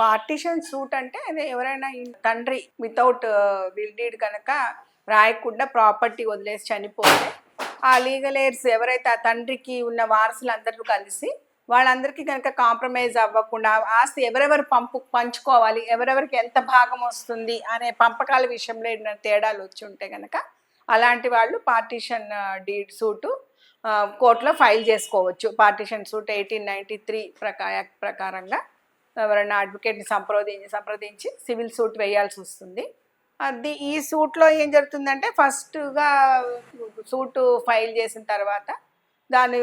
Partition suit అంటే అది ఎవరైనా తండ్రి వితౌట్ విల్ డీడ్ కనుక రాయకుండా ప్రాపర్టీ వదిలేసి చనిపోతే ఆ లీగల్ ఎయిర్స్ ఎవరైతే ఆ తండ్రికి ఉన్న వారసులు అందరూ కలిసి వాళ్ళందరికీ కనుక కాంప్రమైజ్ అవ్వకుండా ఆస్తి ఎవరెవరు పంచుకోవాలి, ఎవరెవరికి ఎంత భాగం వస్తుంది అనే పంపకాల విషయంలో ఏదైనా తేడాలు వచ్చి ఉంటే కనుక అలాంటి వాళ్ళు పార్టిషన్ డీడ్ సూటు కోర్టులో ఫైల్ చేసుకోవచ్చు. పార్టిషన్ సూట్ 1893 ప్రకారంగా ఎవరైనా అడ్వకేట్ని సంప్రదించి సివిల్ సూట్ వేయాల్సి వస్తుంది. అది ఈ సూట్లో ఏం జరుగుతుందంటే ఫస్ట్గా సూటు ఫైల్ చేసిన తర్వాత దాని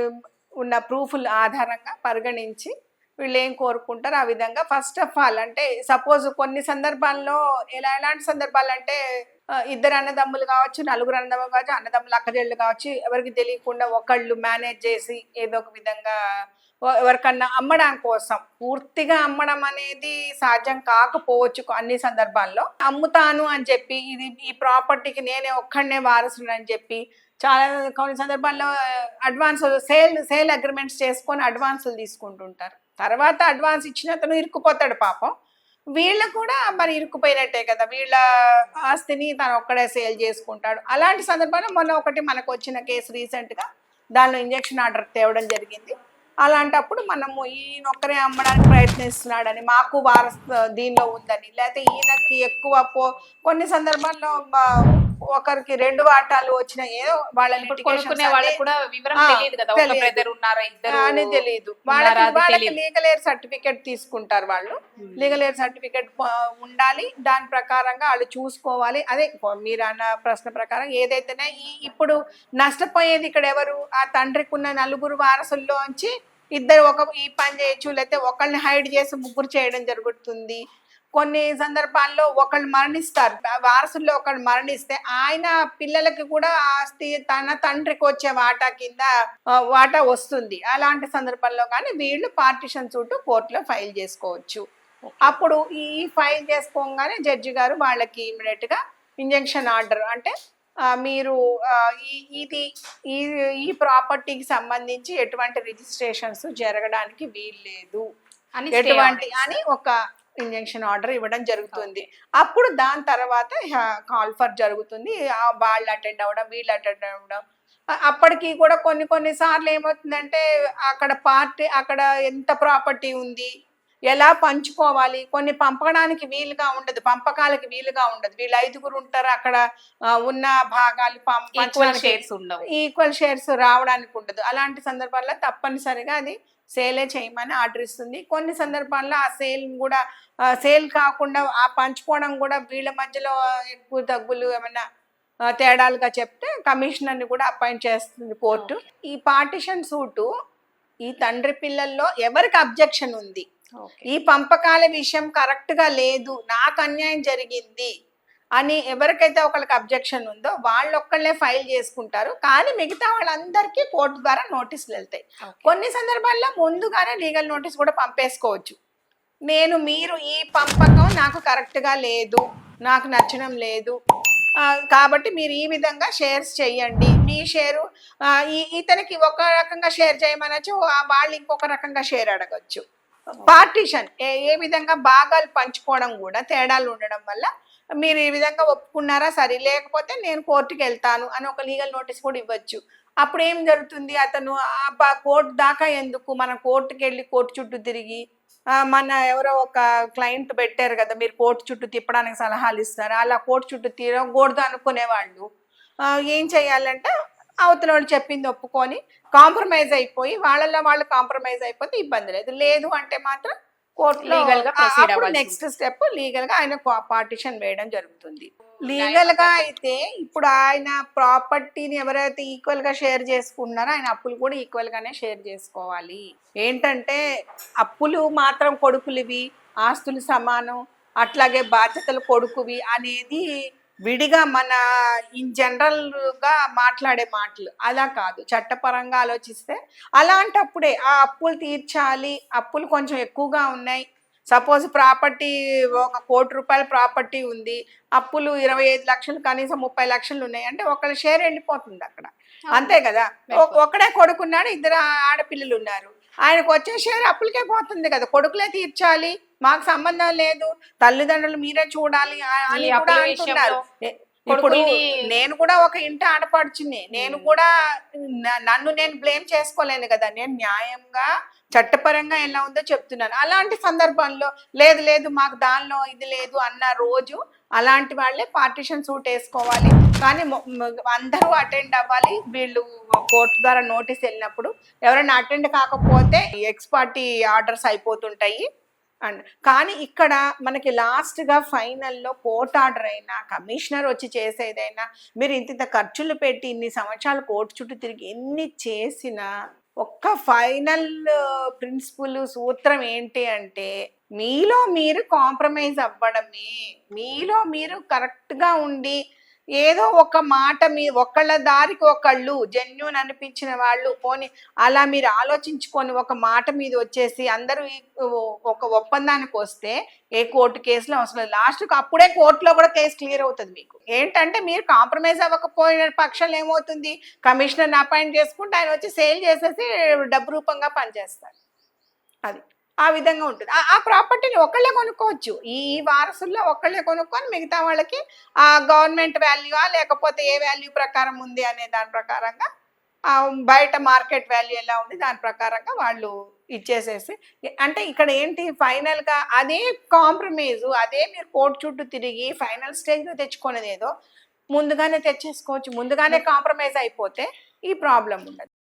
ఉన్న ప్రూఫ్ల ఆధారంగా పరిగణించి వీళ్ళు ఏం కోరుకుంటారు ఆ విధంగా ఫస్ట్ ఆఫ్ ఆల్ అంటే సపోజ్ కొన్ని సందర్భాల్లో ఎలాంటి సందర్భాలు అంటే ఇద్దరు అన్నదమ్ములు కావచ్చు, నలుగురు అన్నదమ్ములు కావచ్చు, అన్నదమ్ములు అక్కజెళ్ళు కావచ్చు, ఎవరికి తెలియకుండా ఒకళ్ళు మేనేజ్ చేసి ఏదో ఒక విధంగా ఎవరికన్నా అమ్మడం కోసం, పూర్తిగా అమ్మడం అనేది సాధ్యం కాకపోవచ్చు అన్ని సందర్భాల్లో, అమ్ముతాను అని చెప్పి ఈ ప్రాపర్టీకి నేనే ఒక్కడనే వారసుడు అని చెప్పి చాలా కొన్ని సందర్భాల్లో అడ్వాన్స్ సేల్ అగ్రిమెంట్స్ చేసుకొని అడ్వాన్సులు తీసుకుంటుంటారు. తర్వాత అడ్వాన్స్ ఇచ్చిన అతను ఇరుక్కుపోతాడు పాపం. వీళ్ళు కూడా మరి ఇరుక్కుపోయినట్టే కదా, వీళ్ళ ఆస్తిని తను ఒక్కడే సేల్ చేసుకుంటాడు. అలాంటి సందర్భంలో మొన్న ఒకటి మనకు వచ్చిన కేసు రీసెంట్గా దానిలో ఇంజక్షన్ ఆర్డర్ తేవడం జరిగింది. అలాంటప్పుడు మనము ఈయనొక్కరే అమ్మడానికి ప్రయత్నిస్తున్నాడని, మాకు దీనిలో ఉందని, లేకపోతే ఈయనకి ఎక్కువ కొన్ని సందర్భాల్లో ఒకరికి 2 వాటాలు వచ్చిన ఏదో వాళ్ళని అని తెలియదు. వాళ్ళకి లీగల్ ఎయిర్ సర్టిఫికేట్ తీసుకుంటారు. వాళ్ళు లీగల్ ఎయిర్ సర్టిఫికేట్ ఉండాలి, దాని ప్రకారంగా వాళ్ళు చూసుకోవాలి. అదే మీరు అన్న ప్రశ్న ప్రకారం ఏదైతేనే ఇప్పుడు నష్టపోయేది ఇక్కడ ఎవరు, ఆ తండ్రికి ఉన్న 4 వారసుల్లోంచి ఇద్దరు ఈ పని చేయొచ్చు, లేకపోతే ఒకళ్ళని హైడ్ చేసి 3 చేయడం జరుగుతుంది. కొన్ని సందర్భాల్లో ఒకళ్ళు మరణిస్తారు, వారసుల్లో ఒకళ్ళు మరణిస్తే ఆయన పిల్లలకి కూడా ఆస్తి తన తండ్రికి వచ్చే వాటా కింద వాటా వస్తుంది. అలాంటి సందర్భంలో కానీ వీళ్ళు పార్టిషన్ సూట్ కోర్టులో ఫైల్ చేసుకోవచ్చు. అప్పుడు ఈ ఫైల్ చేసుకోగానే జడ్జి గారు వాళ్ళకి ఇమీడియట్ గా ఇంజంక్షన్ ఆర్డర్ అంటే మీరు ఈ ప్రాపర్టీకి సంబంధించి ఎటువంటి రిజిస్ట్రేషన్స్ జరగడానికి వీల్లేదు అని ఒక ఇంజంక్షన్ ఆర్డర్ ఇవ్వడం జరుగుతుంది. అప్పుడు దాని తర్వాత కాల్ఫర్ జరుగుతుంది, వాళ్ళు అటెండ్ అవ్వడం, వీళ్ళు అటెండ్ అవ్వడం. అప్పటికి కూడా కొన్ని సార్లు ఏమవుతుందంటే అక్కడ ఎంత ప్రాపర్టీ ఉంది, ఎలా పంచుకోవాలి, కొన్ని పంపడానికి వీలుగా ఉండదు, పంపకాలకి వీలుగా ఉండదు. వీళ్ళు 5గురు ఉంటారు, అక్కడ ఉన్న భాగాలు ఈక్వల్ షేర్స్ రావడానికి ఉండదు. అలాంటి సందర్భాల్లో తప్పనిసరిగా అది సేలే చేయమని ఆర్డర్ ఇస్తుంది. కొన్ని సందర్భాల్లో ఆ సేల్ కాకుండా ఆ పంచుకోవడం కూడా వీళ్ళ మధ్యలో ఎక్కువ తగ్గులు ఏమైనా తేడాలుగా చెప్తే కమిషనర్ని కూడా అపాయింట్ చేస్తుంది కోర్టు. ఈ పార్టిషన్ సూటు ఈ తండ్రి పిల్లల్లో ఎవరికి అబ్జెక్షన్ ఉంది, ఈ పంపకాల విషయం కరెక్ట్ గా లేదు, నాకు అన్యాయం జరిగింది అని ఎవరికైతే ఒకరికి అబ్జెక్షన్ ఉందో వాళ్ళొక్కళ్ళే ఫైల్ చేసుకుంటారు. కానీ మిగతా వాళ్ళందరికీ కోర్టు ద్వారా నోటీసులు వెళ్తాయి. కొన్ని సందర్భాల్లో ముందుగానే లీగల్ నోటీస్ కూడా పంపేసుకోవచ్చు. మీరు ఈ పంపకం నాకు కరెక్ట్ గా లేదు, నాకు నచ్చడం లేదు, కాబట్టి మీరు ఈ విధంగా షేర్స్ చెయ్యండి, మీ షేరు ఇతనికి ఒక రకంగా షేర్ చేయమనొచ్చు, వాళ్ళు ఇంకొక రకంగా షేర్ అడగచ్చు. పార్టిషన్ ఏ విధంగా భాగాలు పంచుకోవడం కూడా తేడాలు ఉండడం వల్ల మీరు ఈ విధంగా ఒప్పుకున్నారా సరే, లేకపోతే నేను కోర్టుకి వెళ్తాను అని ఒక లీగల్ నోటీస్ కూడా ఇవ్వచ్చు. అప్పుడు ఏం జరుగుతుంది, అతను కోర్టు దాకా ఎందుకు, మనం కోర్టుకి వెళ్ళి కోర్టు చుట్టూ తిరిగి మన ఎవరో ఒక క్లయింట్ పెట్టారు కదా, మీరు కోర్టు చుట్టూ తిప్పడానికి సలహాలు ఇస్తారు, అలా కోర్టు చుట్టూ తీరకూడదు అనుకునేవాళ్ళు ఏం చేయాలంటే అవతల వాళ్ళు చెప్పింది ఒప్పుకొని కాంప్రమైజ్ అయిపోయి వాళ్ళల్లో వాళ్ళు కాంప్రమైజ్ అయిపోతే ఇబ్బంది లేదు అంటే మాత్రం కోర్టులో నెక్స్ట్ స్టెప్ లీగల్ గా ఆయన పార్టిషన్ వేయడం జరుగుతుంది. లీగల్ గా అయితే ఇప్పుడు ఆయన ప్రాపర్టీని ఎవరైతే ఈక్వల్ గా షేర్ చేసుకున్నారో ఆయన అప్పులు కూడా ఈక్వల్ గానే షేర్ చేసుకోవాలి. ఏంటంటే అప్పులు మాత్రం కొడుకులివి, ఆస్తులు సమానం, అట్లాగే బాధ్యతలు కొడుకువి అనేది విడిగా మన ఇన్ జనరల్ గా మాట్లాడే మాటలు అలా కాదు. చట్టపరంగా ఆలోచిస్తే అలాంటప్పుడే ఆ అప్పులు తీర్చాలి, అప్పులు కొంచెం ఎక్కువగా ఉన్నాయి, సపోజ్ ప్రాపర్టీ ఒక ₹1,00,00,000 ప్రాపర్టీ ఉంది, అప్పులు 25 లక్షలు కనీసం 30 లక్షలు ఉన్నాయి అంటే ఒకళ్ళ షేర్ వెళ్ళిపోతుంది అక్కడ, అంతే కదా. ఒకడే కొడుకున్నాడు, 2 ఆడపిల్లలు ఉన్నారు, ఆయనకు వచ్చే షేర్ అప్పులకే పోతుంది కదా, కొడుకులే తీర్చాలి, మాకు సంబంధం లేదు, తల్లిదండ్రులు మీరే చూడాలి అని ఈ కూడా అప్పుల అంటున్నారు. విషయంలో ఇప్పుడు కొడుకుల్ని నేను కూడా ఒక ఇంటి ఆడపడుచుని, నేను కూడా నన్ను నేను బ్లేమ్ చేసుకోలేను కదా, నేను న్యాయంగా చట్టపరంగా ఎలా ఉందో చెప్తున్నాను. అలాంటి సందర్భంలో లేదు లేదు మాకు దానిలో ఇది లేదు అన్న రోజు అలాంటి వాళ్ళే పార్టిషన్ సూట్ వేసుకోవాలి. కానీ అందరూ అటెండ్ అవ్వాలి. వీళ్ళు కోర్టు ద్వారా నోటీస్ వెళ్ళినప్పుడు ఎవరైనా అటెండ్ కాకపోతే ఎక్స్ పార్టీ ఆర్డర్స్ అయిపోతుంటాయి. అండ్ కానీ ఇక్కడ మనకి లాస్ట్ గా ఫైనల్లో కోర్ట్ ఆర్డర్ అయినా కమిషనర్ వచ్చి చేసేదైనా మీరు ఇంత ఖర్చులు పెట్టి ఇన్ని సంవత్సరాలు కోర్టు చుట్టూ తిరిగి ఎన్ని చేసినా ఒక్క ఫైనల్ ప్రిన్సిపల్ సూత్రం ఏంటి అంటే మీలో మీరు కాంప్రమైజ్ అవ్వడమే. మీలో మీరు కరెక్ట్ గా ఉండి ఏదో ఒక మాట మీ ఒకళ్ళ దారికి ఒకళ్ళు జెన్యూన్ అనిపించిన వాళ్ళు పోని అలా మీరు ఆలోచించుకొని ఒక మాట మీద వచ్చేసి అందరూ ఒక ఒప్పందానికి వస్తే ఏ కోర్టు కేసులో అవసరం లేదు. లాస్ట్కి అప్పుడే కోర్టులో కూడా కేసు క్లియర్ అవుతుంది. మీకు ఏంటంటే మీరు కాంప్రమైజ్ అవ్వకపోయిన పక్షాలు ఏమవుతుంది, కమిషనర్ని అపాయింట్ చేసుకుంటే ఆయన వచ్చి సేల్ చేసేసి డబ్బు రూపంగా పనిచేస్తారు. అది ఆ విధంగా ఉంటుంది. ఆ ప్రాపర్టీని ఒకళ్ళే కొనుక్కోవచ్చు. ఈ వారసుల్లో ఒకళ్ళే కొనుక్కొని మిగతా వాళ్ళకి ఆ గవర్నమెంట్ వాల్యూవా లేకపోతే ఏ వాల్యూ ప్రకారం ఉంది అనే దాని ప్రకారంగా బయట మార్కెట్ వాల్యూ ఎలా ఉంది దాని ప్రకారంగా వాళ్ళు ఇచ్చేసేసి, అంటే ఇక్కడ ఏంటి ఫైనల్గా అదే కాంప్రమైజ్, అదే మీరు కోర్టు చుట్టూ తిరిగి ఫైనల్ స్టేజ్లో తెచ్చుకునేది ఏదో ముందుగానే తెచ్చేసుకోవచ్చు. ముందుగానే కాంప్రమైజ్ అయిపోతే ఈ ప్రాబ్లం ఉండదు.